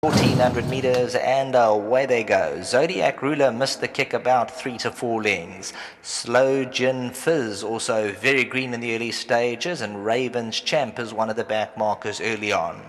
1400 meters and away they go. Zodiac Ruler missed the kick about 3 to 4 lengths. Slow Gin Fizz also very green in the early stages, and Raven's Champ is one of the back markers early on.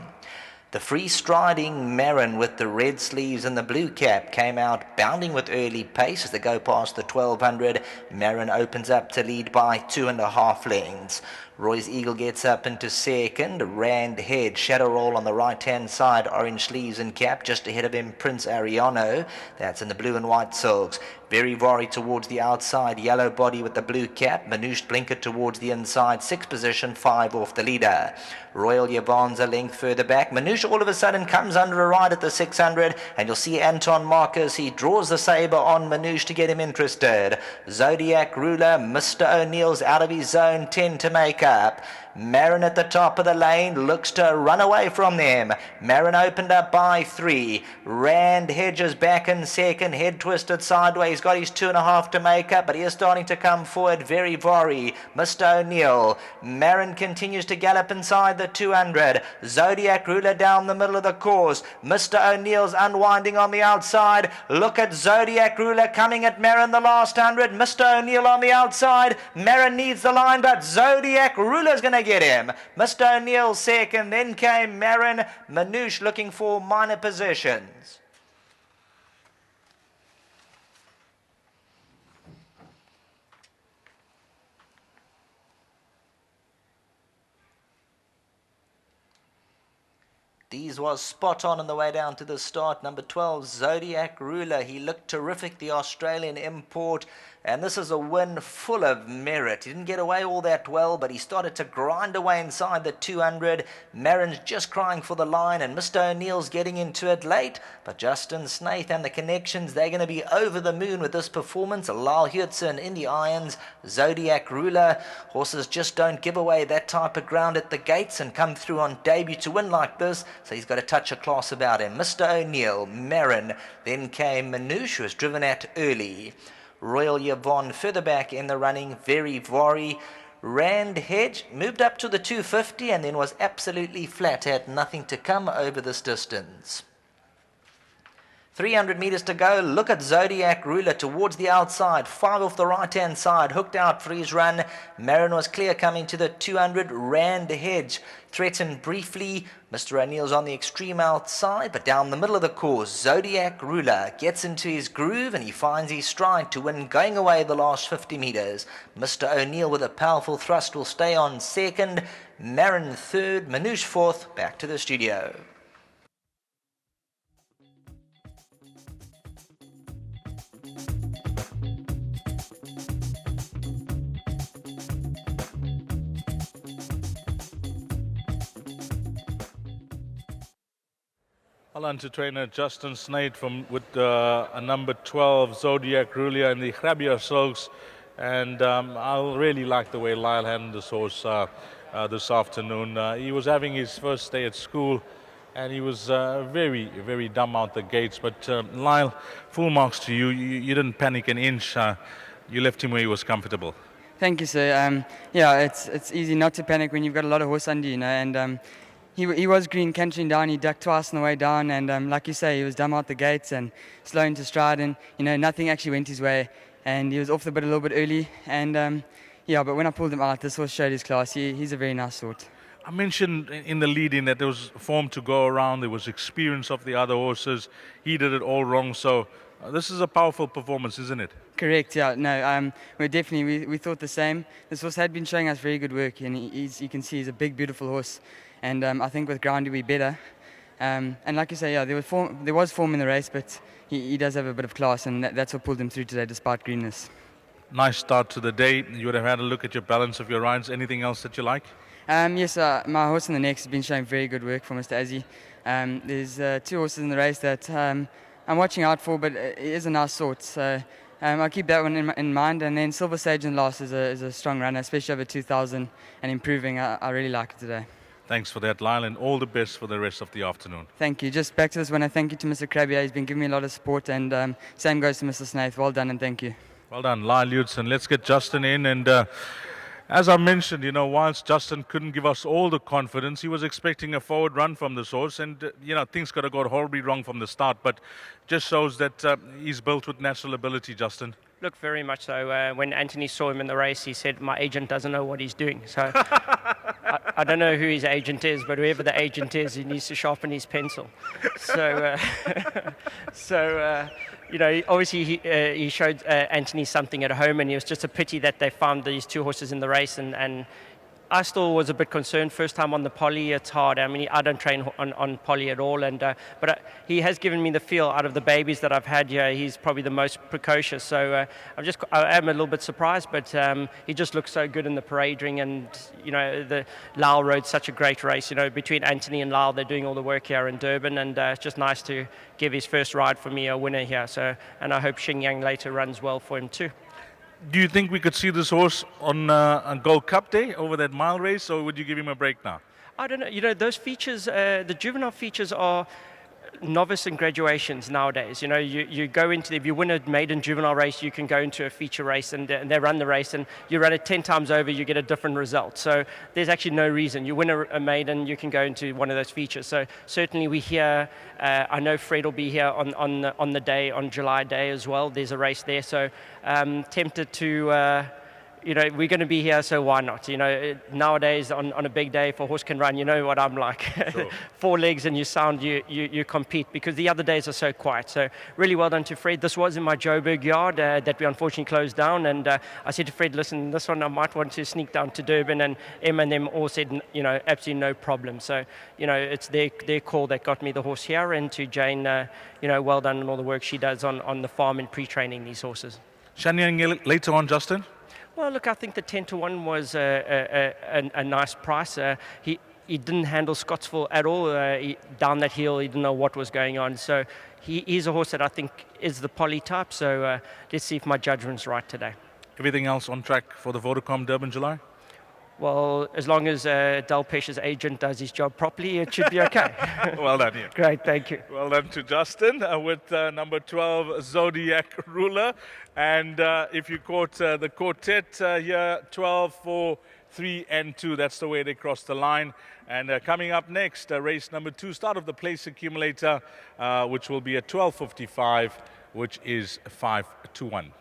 The free striding Marin with the red sleeves and the blue cap came out bounding with early pace as they go past the 1200. Marin opens up to lead by 2.5 lengths. Roy's Eagle gets up into second. Rand Head, Shadow Roll on the right-hand side, orange sleeves and cap. Just ahead of him, Prince Ariano. That's in the blue and white silks. Very Vori towards the outside, yellow body with the blue cap. Manouche Blinker towards the inside, 6th position, 5 off the leader. Royal Yvonne's a length further back. Manouche all of a sudden comes under a ride at the 600, and you'll see Anton Marcus. He draws the sabre on Manouche to get him interested. Zodiac Ruler, Mr. O'Neill's out of his zone, 10 to make up. Marin at the top of the lane looks to run away from them. Marin opened up by 3. Rand Hedges back in second, head twisted sideways, got his 2.5 to make up, but he is starting to come forward. Very Vori, Mr. O'Neill. Marin continues to gallop inside the 200. Zodiac Ruler down the middle of the course. Mr. O'Neill's unwinding on the outside. Look at Zodiac Ruler coming at Marin the last 100. Mr. O'Neill on the outside. Marin needs the line, but Zodiac Ruler's going to get him. Mr. O'Neill second, then came Marin. Manouche looking for minor positions. These was spot on the way down to the start. Number 12, Zodiac Ruler. He looked terrific, the Australian import. And this is a win full of merit. He didn't get away all that well, but he started to grind away inside the 200. Marin's just crying for the line, and Mr. O'Neill's getting into it late. But Justin Snaith and the connections, they're going to be over the moon with this performance. Lyle Hudson in the irons. Zodiac Ruler. Horses just don't give away that type of ground at the gates and come through on debut to win like this. So he's got a touch of class about him. Mr. O'Neill, Marin. Then came Manouche, who was driven at early. Royal Yvonne further back in the running, Very Vori. Rand Hedge moved up to the 250 and then was absolutely flat, had nothing to come over this distance. 300 meters to go. Look at Zodiac Ruler towards the outside. 5 off the right-hand side. Hooked out for his run. Marin was clear coming to the 200. Rand Hedge threatened briefly. Mr. O'Neill's on the extreme outside, but down the middle of the course, Zodiac Ruler gets into his groove and he finds his stride to win, going away the last 50 meters. Mr. O'Neill with a powerful thrust will stay on second. Marin third. Manouche fourth. Back to the studio. Well done to trainer Justin Snaith with a number 12 Zodiac Ruler in the Grabia silks, and I really like the way Lyle handled this horse this afternoon. He was having his first day at school and he was very, very dumb out the gates, but Lyle, full marks to you. You didn't panic an inch. You left him where he was comfortable. Thank you, sir. Yeah, it's easy not to panic when you've got a lot of horse under you, and He was green cantering down. He ducked twice on the way down, and like you say, he was dumb out the gates and slow into stride, and nothing actually went his way, and he was off the bit a little bit early, and yeah, but when I pulled him out, this horse showed his class. He's a very nice sort. I mentioned in the lead-in that there was form to go around, there was experience of the other horses. He did it all wrong, so this is a powerful performance, isn't it? Correct, yeah. No, we thought the same. This horse had been showing us very good work, and you can see he's a big, beautiful horse. And I think with ground he'll be better. And like you say, yeah, there was form in the race, but he does have a bit of class, and that's what pulled him through today despite greenness. Nice start to the day. You would have had a look at your balance of your rides. Anything else that you like? Yes, my horse in the next has been showing very good work for Mr. Azzy. There's 2 horses in the race that I'm watching out for, but it is a nice sort. So I'll keep that one in mind. And then Silver Sage in last is a strong runner, especially over 2,000 and improving. I really like it today. Thanks for that, Lyle, and all the best for the rest of the afternoon. Thank you. Just back to this one, I thank you to Mr. Krabia. He's been giving me a lot of support, and same goes to Mr. Snaith. Well done, and thank you. Well done, Lyle Hudson. Let's get Justin in, and As I mentioned, whilst Justin couldn't give us all the confidence, he was expecting a forward run from this horse, and things could have got horribly wrong from the start. But just shows that he's built with natural ability, Justin. Look, very much so. When Anthony saw him in the race, he said, "My agent doesn't know what he's doing." So I don't know who his agent is, but whoever the agent is, he needs to sharpen his pencil. So, obviously he showed Anthony something at home, and it was just a pity that they found these two horses in the race, and I still was a bit concerned. First time on the poly, it's hard. I mean, I don't train on poly at all, but he has given me the feel out of the babies that I've had here. He's probably the most precocious. So I am a little bit surprised, but he just looks so good in the parade ring, and the Lyle rode such a great race. Between Anthony and Lyle, they're doing all the work here in Durban, and it's just nice to give his first ride for me a winner here. So, and I hope Xingyang later runs well for him too. Do you think we could see this horse on Gold Cup Day over that mile race, or would you give him a break now? I don't know. Those features, the juvenile features are novice and graduations nowadays. You go into, if you win a maiden juvenile race, you can go into a feature race, and they run the race, and you run it 10 times over, you get a different result. So there's actually no reason. You win a maiden, you can go into one of those features. So certainly we hear, I know Fred will be here on the day, on July day as well. There's a race there. So tempted to... we're going to be here, so why not? Nowadays on a big day, if a horse can run, you know what I'm like. Sure. 4 legs and you compete, because the other days are so quiet. So really well done to Fred. This was in my Joburg yard that we unfortunately closed down, and I said to Fred, listen, this one I might want to sneak down to Durban, and Emma and them all said, absolutely no problem. So, it's their call that got me the horse here, and to Jane, well done on all the work she does on the farm and pre-training these horses. Shanyang later on, Justin? Well, look, I think the 10-1 was a nice price. He didn't handle Scottsville at all. Down that hill, he didn't know what was going on. So he's a horse that I think is the poly type. So let's see if my judgment's right today. Everything else on track for the Vodacom Durban July? Well, as long as Del Pesce's agent does his job properly, it should be okay. Well done, Ian. Great, thank you. Well done to Justin with number 12, ZODIAC Ruler. And if you caught the quartet here, 12, 4, 3, and 2, that's the way they crossed the line. And coming up next, race number 2, start of the place accumulator, which will be at 12:55, which is 5-1.